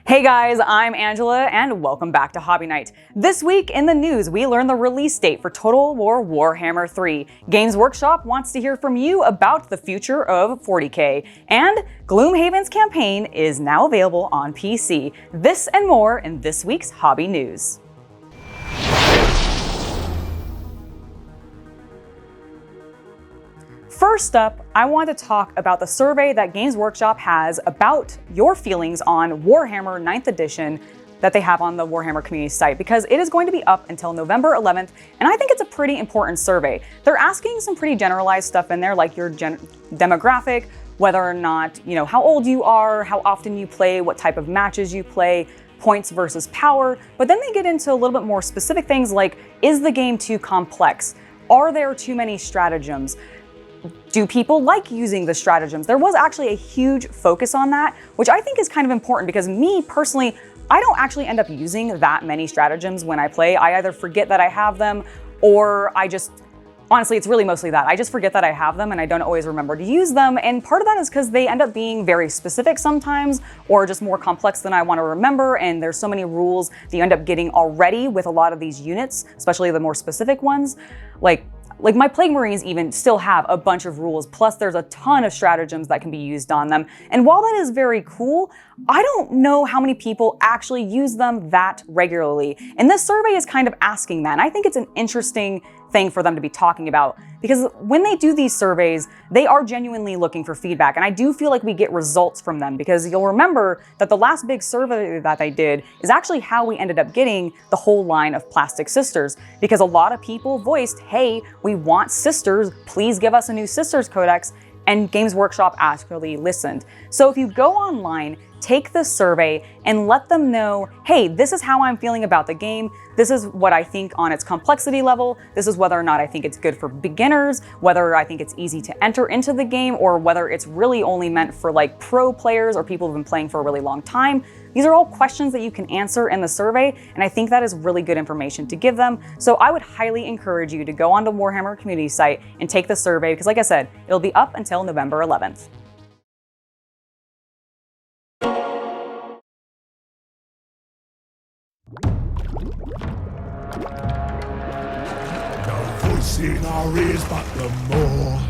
Hey guys, I'm Angela and welcome back to Hobby Night. This week in the news, we learned the release date for Total War Warhammer 3. Games Workshop wants to hear from you about the future of 40k. And Gloomhaven's campaign is now available on PC. This and more in this week's Hobby News. First up, I want to talk about the survey that Games Workshop has about your feelings on Warhammer 9th edition that they have on the Warhammer community site, because it is going to be up until November 11th, and I think it's a pretty important survey. They're asking some pretty generalized stuff in there, like your demographic, whether or not, how old you are, how often you play, what type of matches you play, points versus power, but then they get into a little bit more specific things like, is the game too complex? Are there too many stratagems? Do people like using the stratagems? There was actually a huge focus on that, which I think is kind of important because me personally, I don't actually end up using that many stratagems when I play. I either forget that I have them or honestly, it's really mostly that. I just forget that I have them and I don't always remember to use them. And part of that is because they end up being very specific sometimes or just more complex than I want to remember. And there's so many rules that you end up getting already with a lot of these units, especially the more specific ones. Like my Plague Marines even still have a bunch of rules, plus there's a ton of stratagems that can be used on them. And while that is very cool, I don't know how many people actually use them that regularly. And this survey is kind of asking that. And I think it's an interesting thing for them to be talking about, because when they do these surveys, they are genuinely looking for feedback. And I do feel like we get results from them, because you'll remember that the last big survey that they did is actually how we ended up getting the whole line of Plastic Sisters, because a lot of people voiced, hey, we want sisters, please give us a new sisters codex. And Games Workshop actually listened. So if you go online, take the survey and let them know, hey, this is how I'm feeling about the game. This is what I think on its complexity level. This is whether or not I think it's good for beginners, whether I think it's easy to enter into the game, or whether it's really only meant for like pro players or people who've been playing for a really long time. These are all questions that you can answer in the survey, and I think that is really good information to give them. So I would highly encourage you to go onto Warhammer community site and take the survey, because like I said, it'll be up until November 11th. In our ears, but the more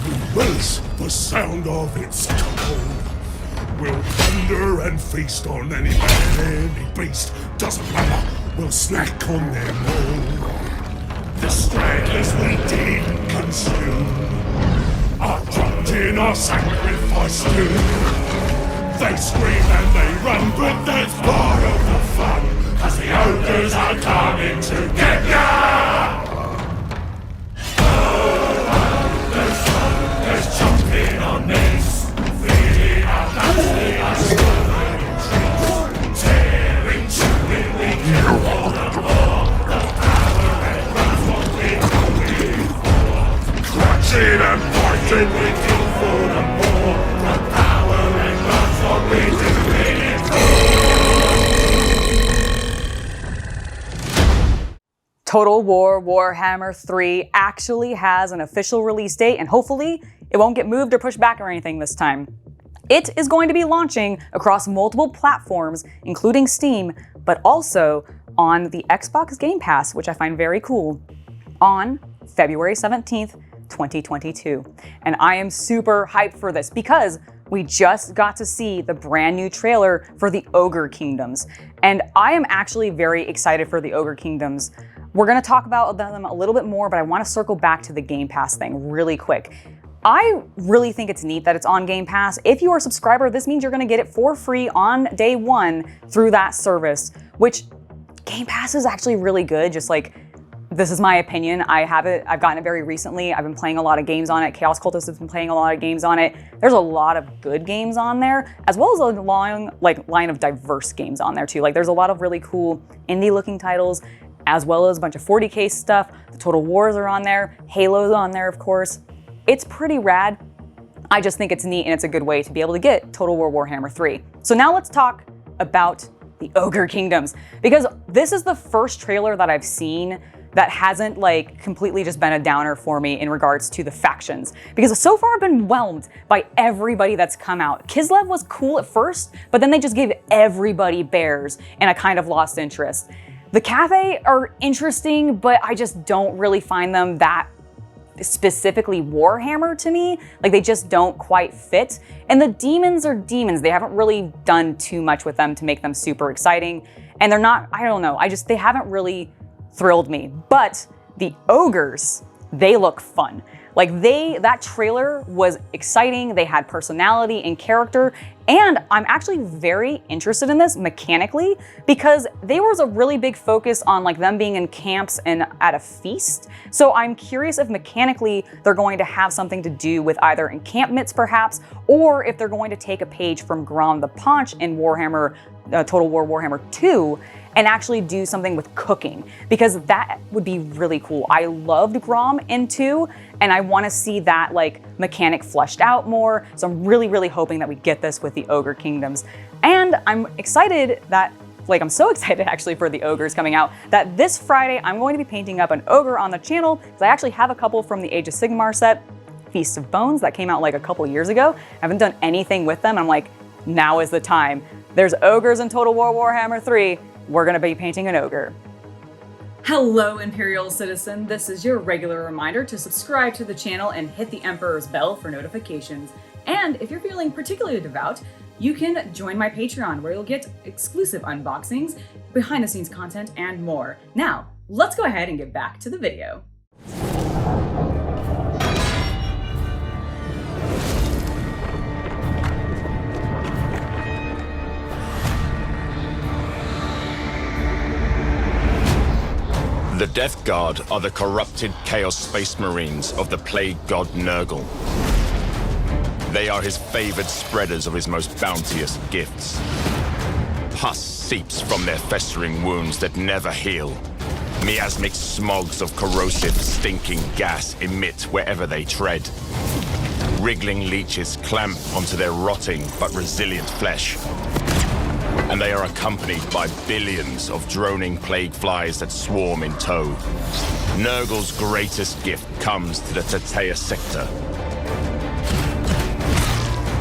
we race the sound of its tone. We'll thunder and feast on any man, any beast, doesn't matter, we'll snack on them all. The stragglers we did consume are dropped in our sacrifice too. They scream and they run, but that's part of the fun, as the ogres are coming to get ya! Jumping on knees, feeling our backs, we are struggling trees, tearing, chewing, we kill for the more, the power and wrath what we're going for. Clutching and fighting, we kill for the more, the power and wrath what we're doing it for. Total War Warhammer 3 actually has an official release date, and hopefully it won't get moved or pushed back or anything this time. It is going to be launching across multiple platforms, including Steam, but also on the Xbox Game Pass, which I find very cool, on February 17th, 2022. And I am super hyped for this because we just got to see the brand new trailer for the Oger Kingdoms. And I am actually very excited for the Oger Kingdoms. We're gonna talk about them a little bit more, but I wanna circle back to the Game Pass thing really quick. I really think it's neat that it's on Game Pass. If you are a subscriber, this means you're gonna get it for free on day one through that service, which Game Pass is actually really good. Just like, this is my opinion. I've gotten it very recently. I've been playing a lot of games on it. Chaos Cultists have been playing a lot of games on it. There's a lot of good games on there, as well as a long line of diverse games on there too. Like there's a lot of really cool indie looking titles, as well as a bunch of 40k stuff. The Total Wars are on there. Halo's on there, of course. It's pretty rad. I just think it's neat and it's a good way to be able to get Total War Warhammer 3. So now let's talk about the Oger Kingdoms, because this is the first trailer that I've seen that hasn't like completely just been a downer for me in regards to the factions. Because so far I've been whelmed by everybody that's come out. Kislev was cool at first, but then they just gave everybody bears and I kind of lost interest. The Cathay are interesting, but I just don't really find them that specifically Warhammer to me. Like they just don't quite fit. And the demons are demons. They haven't really done too much with them to make them super exciting. And they're not, I don't know, they haven't really thrilled me. But the ogres, they look fun. Like that trailer was exciting. They had personality and character. And I'm actually very interested in this mechanically because there was a really big focus on like them being in camps and at a feast. So I'm curious if mechanically they're going to have something to do with either encampments perhaps, or if they're going to take a page from Grom the Paunch in Warhammer, Total War Warhammer 2 and actually do something with cooking, because that would be really cool. I loved Grom in 2, and I want to see that like mechanic fleshed out more. So I'm really, really hoping that we get this with the Oger Kingdoms. And I'm excited that, I'm so excited actually for the ogres coming out, that this Friday I'm going to be painting up an ogre on the channel, because I actually have a couple from the Age of Sigmar set, Feast of Bones, that came out like a couple years ago. I haven't done anything with them. I'm like, now is the time. There's ogres in Total War Warhammer 3. We're gonna be painting an ogre. Hello, Imperial Citizen. This is your regular reminder to subscribe to the channel and hit the Emperor's bell for notifications. And if you're feeling particularly devout, you can join my Patreon where you'll get exclusive unboxings, behind the scenes content, and more. Now, let's go ahead and get back to the video. The Death Guard are the corrupted Chaos Space Marines of the Plague God Nurgle. They are his favored spreaders of his most bounteous gifts. Pus seeps from their festering wounds that never heal. Miasmic smogs of corrosive, stinking gas emit wherever they tread. Wriggling leeches clamp onto their rotting but resilient flesh. And they are accompanied by billions of droning plague flies that swarm in tow. Nurgle's greatest gift comes to the Tatea sector,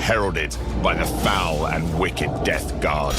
heralded by the foul and wicked Death Guard.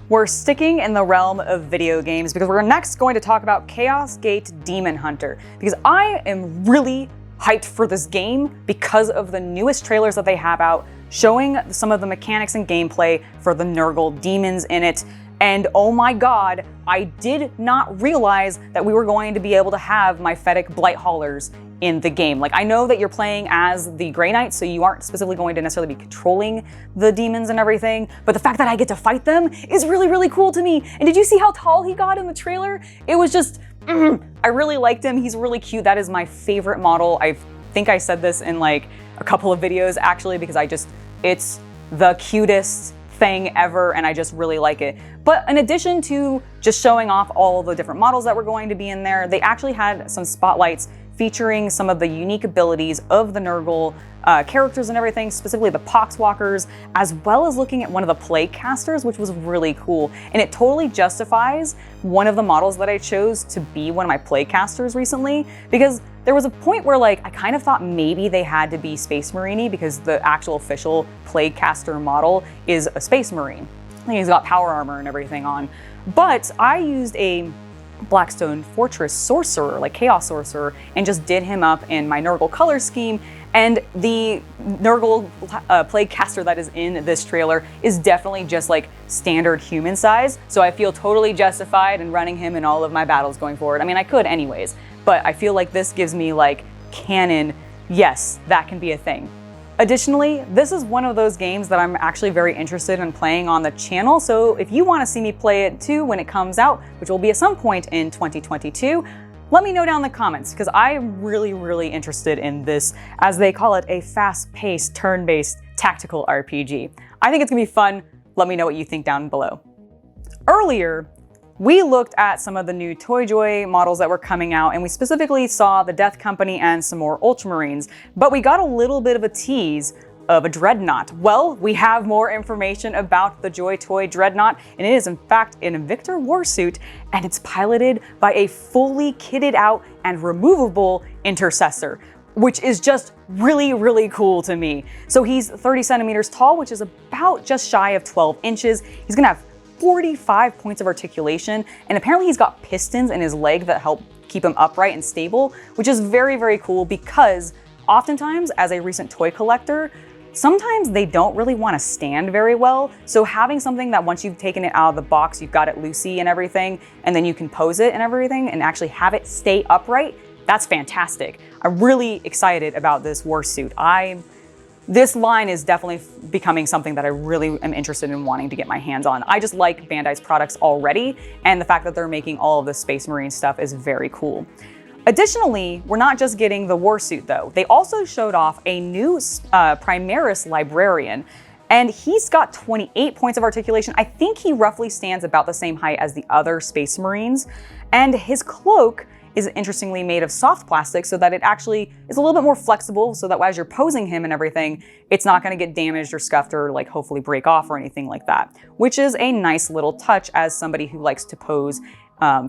We're sticking in the realm of video games because we're next going to talk about Chaosgate Deamonhunter, because I am really hyped for this game because of the newest trailers that they have out, showing some of the mechanics and gameplay for the Nurgle demons in it. And oh my god, I did not realize that we were going to be able to have Myphetic Blight Haulers in the game. Like, I know that you're playing as the Grey Knight, so you aren't specifically going to necessarily be controlling the demons and everything, but the fact that I get to fight them is really, really cool to me. And did you see how tall he got in the trailer? It was just, I really liked him. He's really cute. That is my favorite model. I think I said this in like a couple of videos actually, because it's the cutest thing ever and I just really like it. But in addition to just showing off all the different models that were going to be in there, they actually had some spotlights featuring some of the unique abilities of the Nurgle characters and everything, specifically the Poxwalkers, as well as looking at one of the Plague Casters, which was really cool. And it totally justifies one of the models that I chose to be one of my Plague Casters recently, because there was a point where like I kind of thought maybe they had to be Space Marine-y because the actual official Plague Caster model is a Space Marine. I think he's got power armor and everything on. But I used a Blackstone Fortress Sorcerer, like Chaos Sorcerer, and just did him up in my Nurgle color scheme. And the Nurgle Plague Caster that is in this trailer is definitely just like standard human size. So I feel totally justified in running him in all of my battles going forward. I mean, I could anyways, but I feel like this gives me like canon, yes, that can be a thing. Additionally, this is one of those games that I'm actually very interested in playing on the channel, so if you want to see me play it too when it comes out, which will be at some point in 2022, let me know down in the comments, because I'm really, really interested in this, as they call it, a fast-paced, turn-based tactical RPG. I think it's gonna be fun. Let me know what you think down below. Earlier, we looked at some of the new TOYJOY models that were coming out, and we specifically saw the Death Company and some more Ultramarines, but we got a little bit of a tease of a dreadnought? Well, we have more information about the TOYJOY dreadnought, and it is in fact an Invictor warsuit, and it's piloted by a fully kitted out and removable intercessor, which is just really, really cool to me. So he's 30 centimeters tall, which is about just shy of 12 inches. He's gonna have 45 points of articulation, and apparently he's got pistons in his leg that help keep him upright and stable, which is very, very cool because oftentimes as a recent toy collector, sometimes they don't really want to stand very well. So having something that once you've taken it out of the box, you've got it loosey and everything, and then you can pose it and everything and actually have it stay upright, that's fantastic. I'm really excited about this warsuit. This line is definitely becoming something that I really am interested in wanting to get my hands on. I just like Bandai's products already, and the fact that they're making all of this Space Marine stuff is very cool. Additionally, we're not just getting the warsuit though. They also showed off a new Primaris Librarian, and he's got 28 points of articulation. I think he roughly stands about the same height as the other Space Marines, and his cloak is interestingly made of soft plastic so that it actually is a little bit more flexible so that as you're posing him and everything, it's not gonna get damaged or scuffed or like hopefully break off or anything like that, which is a nice little touch as somebody who likes to pose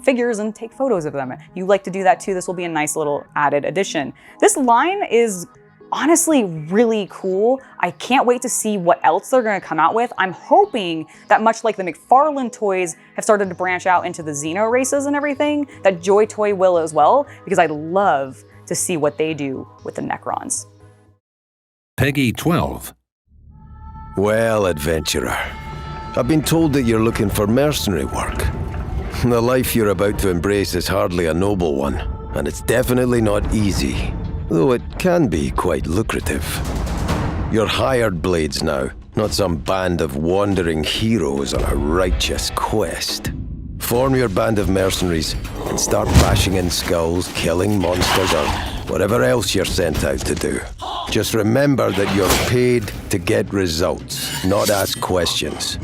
figures and take photos of them. You like to do that too, this will be a nice little added addition. This line is honestly really cool. I can't wait to see what else they're gonna come out with. I'm hoping that much like the McFarlane toys have started to branch out into the Xeno races and everything, that JoyToy will as well, because I'd love to see what they do with the Necrons. Peggy 12. Well, adventurer, I've been told that you're looking for mercenary work. The life you're about to embrace is hardly a noble one, and it's definitely not easy, though it can be quite lucrative. You're hired blades now, not some band of wandering heroes on a righteous quest. Form your band of mercenaries and start bashing in skulls, killing monsters, or whatever else you're sent out to do. Just remember that you're paid to get results, not ask questions.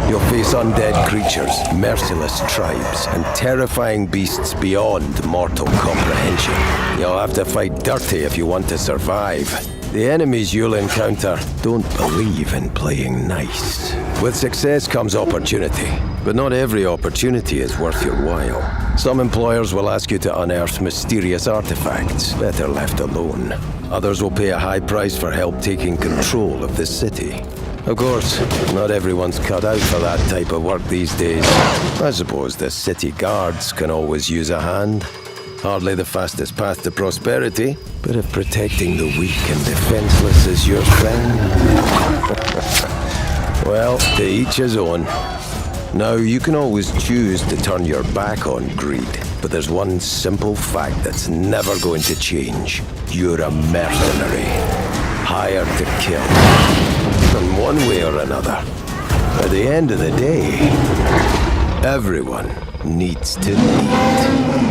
You'll face undead creatures, merciless tribes, and terrifying beasts beyond mortal comprehension. You'll have to fight dirty if you want to survive. The enemies you'll encounter don't believe in playing nice. With success comes opportunity, but not every opportunity is worth your while. Some employers will ask you to unearth mysterious artifacts, better left alone. Others will pay a high price for help taking control of the city. Of course, not everyone's cut out for that type of work these days. I suppose the city guards can always use a hand. Hardly the fastest path to prosperity, but if protecting the weak and defenseless is your friend... Well, to each his own. Now, you can always choose to turn your back on greed, but there's one simple fact that's never going to change. You're a mercenary, hired to kill. In one way or another. At the end of the day, everyone needs to eat.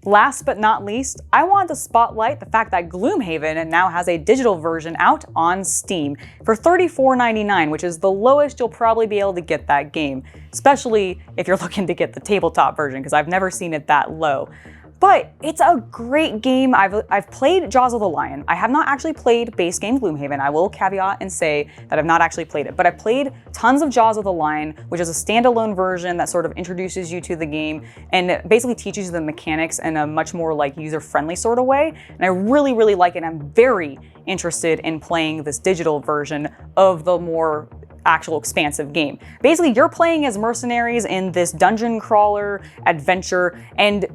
Last but not least, I want to spotlight the fact that Gloomhaven now has a digital version out on Steam for $34.99, which is the lowest you'll probably be able to get that game, especially if you're looking to get the tabletop version, because I've never seen it that low. But it's a great game. I've played Jaws of the Lion. I have not actually played base game Gloomhaven. I will caveat and say that I've not actually played it, but I played tons of Jaws of the Lion, which is a standalone version that sort of introduces you to the game and basically teaches you the mechanics in a much more like user-friendly sort of way. And I really, really like it. I'm very interested in playing this digital version of the more actual expansive game. Basically, you're playing as mercenaries in this dungeon crawler adventure, and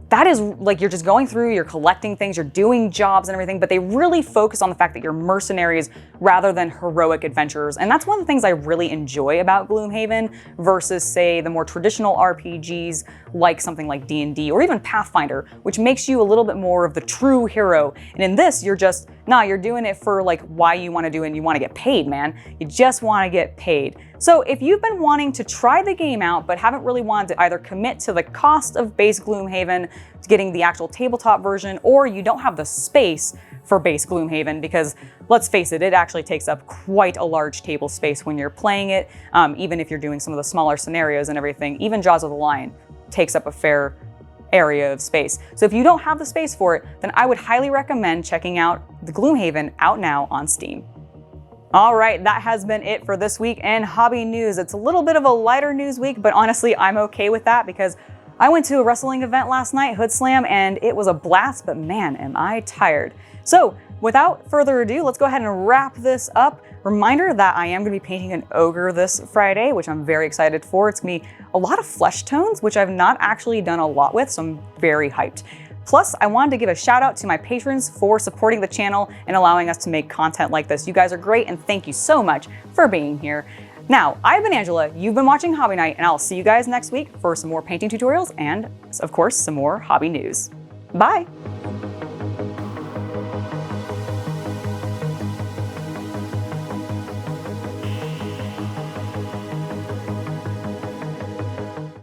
that is like you're just going through, you're collecting things, you're doing jobs and everything, but they really focus on the fact that you're mercenaries rather than heroic adventurers. And that's one of the things I really enjoy about Gloomhaven versus, say, the more traditional RPGs like something like D&D or even Pathfinder, which makes you a little bit more of the true hero. And in this, you're just, you're doing it for like why you want to do it and you want to get paid, man. You just want to get paid. So if you've been wanting to try the game out but haven't really wanted to either commit to the cost of base Gloomhaven, to getting the actual tabletop version, or you don't have the space for base Gloomhaven, because let's face it, it actually takes up quite a large table space when you're playing it, even if you're doing some of the smaller scenarios and everything. Even Jaws of the Lion takes up a fair area of space. So if you don't have the space for it, then I would highly recommend checking out the Gloomhaven out now on Steam. All right, that has been it for this week in hobby news. It's a little bit of a lighter news week, but honestly, I'm okay with that because I went to a wrestling event last night, Hood Slam, and it was a blast, but man, am I tired. So without further ado, let's go ahead and wrap this up. Reminder that I am going to be painting an ogre this Friday, which I'm very excited for. It's going to be a lot of flesh tones, which I've not actually done a lot with, so I'm very hyped. Plus, I wanted to give a shout out to my patrons for supporting the channel and allowing us to make content like this. You guys are great, and thank you so much for being here. Now, I've been Angela, you've been watching Hobby Night, and I'll see you guys next week for some more painting tutorials and, of course, some more hobby news. Bye!